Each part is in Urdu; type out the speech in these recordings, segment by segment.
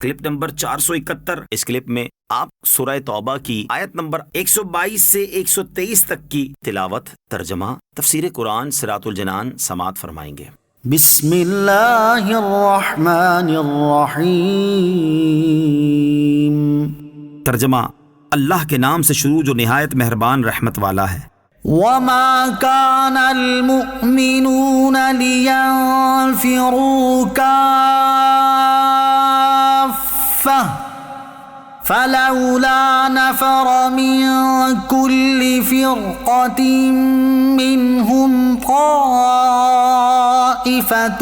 Clip number 471۔ اس کلپ میں آپ سورہ توبہ کی آیت نمبر 122 سے 123 تک کی تلاوت، ترجمہ، تفسیر قرآن صراط الجنان سماعت فرمائیں گے۔ بسم اللہ الرحمن الرحیم۔ ترجمہ، اللہ کے نام سے شروع جو نہایت مہربان رحمت والا ہے۔ وما كان المؤمنون لينفروا كافة فلولا نفر من كل فرقة منهم طائفة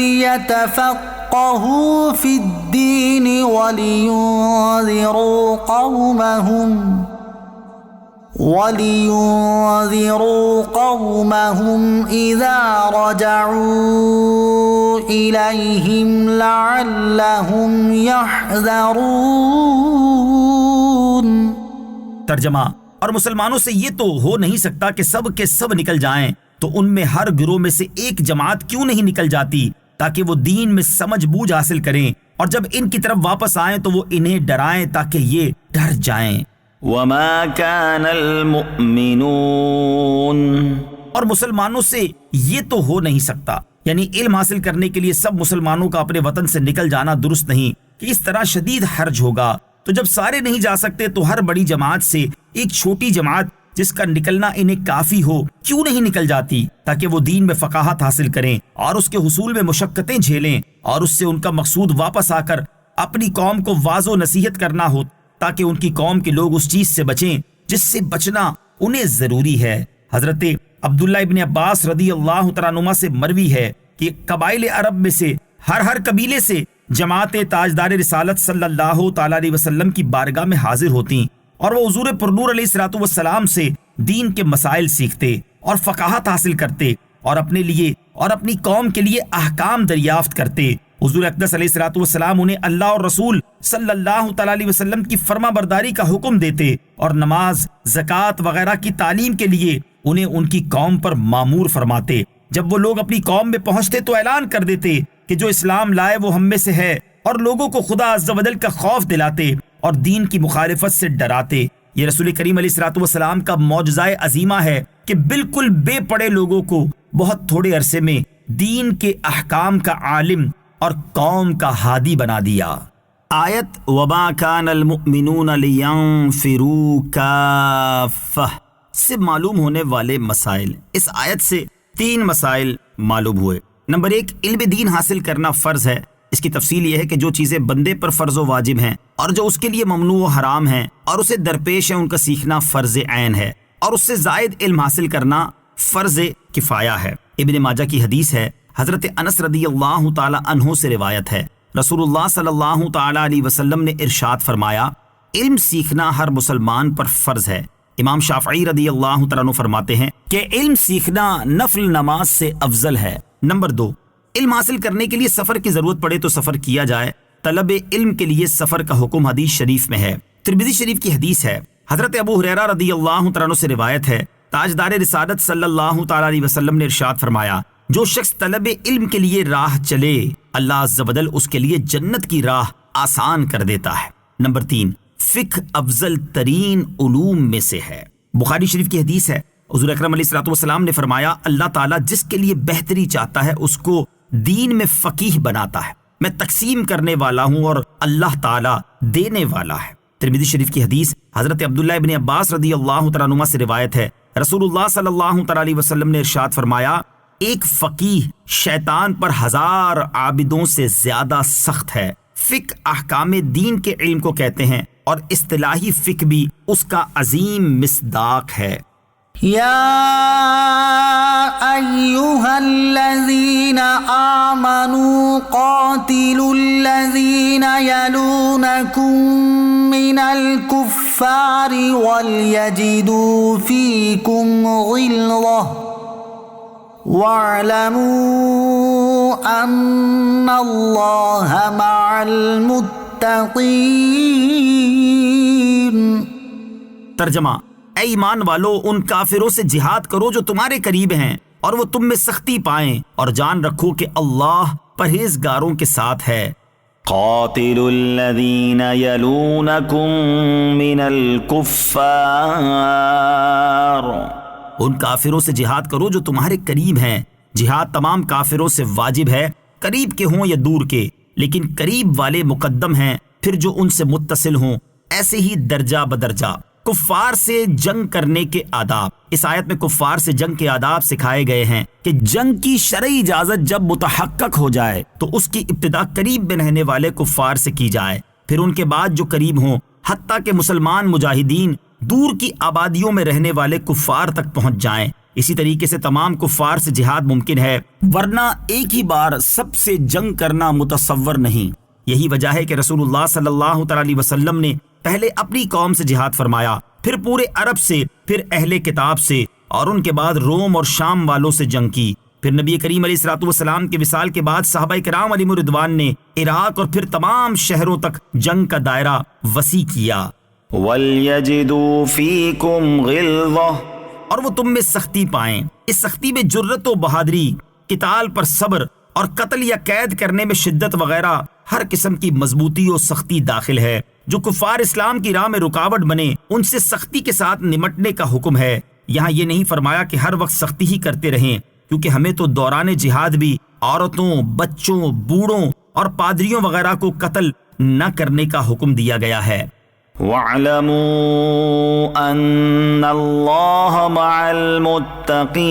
ليتفقهوا في الدين ولينذروا قومهم إذا رجعوا إليهم لعلهم يحذرون۔ ترجمہ، اور مسلمانوں سے یہ تو ہو نہیں سکتا کہ سب کے سب نکل جائیں، تو ان میں ہر گروہ میں سے ایک جماعت کیوں نہیں نکل جاتی تاکہ وہ دین میں سمجھ بوجھ حاصل کریں، اور جب ان کی طرف واپس آئیں تو وہ انہیں ڈرائیں تاکہ یہ ڈر جائیں۔ وما كان المؤمنون، اور مسلمانوں سے یہ تو ہو نہیں سکتا، یعنی علم حاصل کرنے کے لیے سب مسلمانوں کا اپنے وطن سے نکل جانا درست نہیں، کہ اس طرح شدید حرج ہوگا۔ تو جب سارے نہیں جا سکتے تو ہر بڑی جماعت سے ایک چھوٹی جماعت جس کا نکلنا انہیں کافی ہو کیوں نہیں نکل جاتی، تاکہ وہ دین میں فقاہت حاصل کریں اور اس کے حصول میں مشقتیں جھیلیں، اور اس سے ان کا مقصود واپس آ کر اپنی قوم کو واضح و نصیحت کرنا ہو، تاکہ ان کی قوم کے لوگ اس چیز سے بچیں جس سے بچنا انہیں ضروری ہے۔ حضرت عبداللہ ابن عباس رضی اللہ تعالیٰ عنہما سے مروی ہے کہ قبائل عرب میں سے ہر قبیلے سے جماعت تاجدار رسالت صلی اللہ تعالیٰ علیہ وسلم کی بارگاہ میں حاضر ہوتی، اور وہ حضور پرنور علیہ الصلوۃ والسلام سے دین کے مسائل سیکھتے اور فقاہت حاصل کرتے، اور اپنے لیے اور اپنی قوم کے لیے احکام دریافت کرتے۔ حضور اقدس علیہ الصلوۃ والسلام انہیں اللہ اور رسول صلی اللہ تعالیٰ علیہ وسلم کی فرما برداری کا حکم دیتے، اور نماز، زکوٰۃ وغیرہ کی تعلیم کے لیے انہیں ان کی قوم پر مامور فرماتے۔ جب وہ لوگ اپنی قوم میں پہنچتے تو اعلان کر دیتے کہ جو اسلام لائے وہ ہم میں سے ہے، اور لوگوں کو خدا عز و جل کا خوف دلاتے اور دین کی مخالفت سے ڈراتے۔ یہ رسول کریم علیہ الصلوۃ والسلام کا معجزہ عظیمہ ہے کہ بالکل بے پڑھے لوگوں کو بہت تھوڑے عرصے میں دین کے احکام کا عالم اور قوم کا ہادی بنا دیا۔ آیت وما كان المؤمنون لينفروا كافة سے معلوم ہونے والے مسائل۔ اس آیت سے 3 مسائل معلوم ہوئے۔ نمبر 1، علم دین حاصل کرنا فرض ہے۔ اس کی تفصیل یہ ہے کہ جو چیزیں بندے پر فرض و واجب ہیں اور جو اس کے لیے ممنوع و حرام ہیں اور اسے درپیش ہے، ان کا سیکھنا فرض عین ہے، اور اس سے زائد علم حاصل کرنا فرض کفایہ ہے۔ ابن ماجہ کی حدیث ہے، حضرت انس رضی اللہ تعالی عنہ سے روایت ہے، رسول اللہ صلی اللہ تعالی علیہ وسلم نے ارشاد فرمایا، علم سیکھنا ہر مسلمان پر فرض ہے۔ امام شافعی رضی اللہ تعالیٰ عنہ فرماتے ہیں کہ علم سیکھنا نفل نماز سے افضل ہے۔ نمبر 2، علم حاصل کرنے کے لیے سفر کی ضرورت پڑے تو سفر کیا جائے۔ طلب علم کے لیے سفر کا حکم حدیث شریف میں ہے۔ ترمذی شریف کی حدیث ہے، حضرت ابو ہریرہ رضی اللہ تعالیٰ عنہ سے روایت ہے، تاجدار رسالت صلی اللہ تعالیٰ علیہ وسلم نے ارشاد فرمایا، جو شخص طلب علم کے لیے راہ چلے اللہ عز و جل اس کے لیے جنت کی راہ آسان کر دیتا ہے۔ نمبر 3، فقہ افضل ترین علوم میں سے ہے۔ بخاری شریف کی حدیث ہے، حضور اکرم علیہ الصلوۃ والسلام نے فرمایا، اللہ تعالیٰ جس کے لیے بہتری چاہتا ہے اس کو دین میں فقیہ بناتا ہے۔ میں تقسیم کرنے والا ہوں اور اللہ تعالیٰ دینے والا ہے۔ ترمذی شریف کی حدیث، حضرت عبداللہ ابن عباس رضی اللہ تعالیٰ عنہما سے روایت ہے، رسول اللہ صلی اللہ تعالیٰ علیہ وسلم نے ارشاد فرمایا، ایک فقیہ شیطان پر 1000 عابدوں سے زیادہ سخت ہے۔ فقہ احکام دین کے علم کو کہتے ہیں، اور اصطلاحی فقہ بھی اس کا عظیم مصداق ہے۔ یا ایھا الذین آمنوا قاتلوا الذین یلونکم من الکفار ولیجدوا فیکم غلظہ وَاعْلَمُوا أَنَّ اللَّهَ مَعَ الْمُتَّقِينَ۔ ترجمہ، اے ایمان والو، ان کافروں سے جہاد کرو جو تمہارے قریب ہیں، اور وہ تم میں سختی پائیں، اور جان رکھو کہ اللہ پرہیزگاروں کے ساتھ ہے۔ قاتلوا الذين يلونكم من الكفار، ان کافروں سے جہاد کرو جو تمہارے قریب ہیں۔ جہاد تمام کافروں سے واجب ہے، قریب کے ہوں یا دور کے، لیکن قریب والے مقدم ہیں، پھر جو ان سے متصل ہوں، ایسے ہی درجہ بدرجہ۔ کفار سے جنگ کرنے کے آداب، اس آیت میں کفار سے جنگ کے آداب سکھائے گئے ہیں کہ جنگ کی شرعی اجازت جب متحقق ہو جائے تو اس کی ابتدا قریب میں رہنے والے کفار سے کی جائے، پھر ان کے بعد جو قریب ہوں، حتیٰ کہ مسلمان مجاہدین دور کی آبادیوں میں رہنے والے کفار تک پہنچ جائیں۔ اسی طریقے سے تمام کفار سے جہاد ممکن ہے، ورنہ ایک ہی بار سب سے جنگ کرنا متصور نہیں۔ یہی وجہ ہے کہ رسول اللہ صلی اللہ تعالی علیہ وسلم نے پہلے اپنی قوم سے جہاد فرمایا، پھر پورے عرب سے، پھر اہل کتاب سے، اور ان کے بعد روم اور شام والوں سے جنگ کی۔ پھر نبی کریم علیہ الصلوۃ والسلام کے وصال کے بعد صحابہ کرام علیہم رضوان نے عراق اور پھر تمام شہروں تک جنگ کا دائرہ وسیع کیا۔ وَلْيَجِدُوا فِيكُمْ غِلْظَةً، اور وہ تم میں سختی پائیں۔ اس سختی میں جرت و بہادری، قتال پر صبر اور قتل یا قید کرنے میں شدت وغیرہ ہر قسم کی مضبوطی و سختی داخل ہے۔ جو کفار اسلام کی راہ میں رکاوٹ بنے ان سے سختی کے ساتھ نمٹنے کا حکم ہے۔ یہاں یہ نہیں فرمایا کہ ہر وقت سختی ہی کرتے رہیں، کیونکہ ہمیں تو دوران جہاد بھی عورتوں، بچوں، بوڑھوں اور پادریوں وغیرہ کو قتل نہ کرنے کا حکم دیا گیا ہے۔ وَاعْلَمُوا أَنَّ اللَّهَ مَعَ الْمُتَّقِينَ،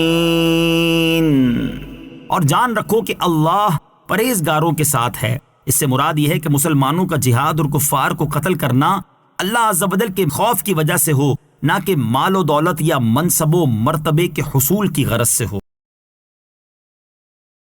اور جان رکھو کہ اللہ پرہیزگاروں کے ساتھ ہے۔ اس سے مراد یہ ہے کہ مسلمانوں کا جہاد اور کفار کو قتل کرنا اللہ عز و جل کے خوف کی وجہ سے ہو، نہ کہ مال و دولت یا منصب و مرتبے کے حصول کی غرض سے ہو۔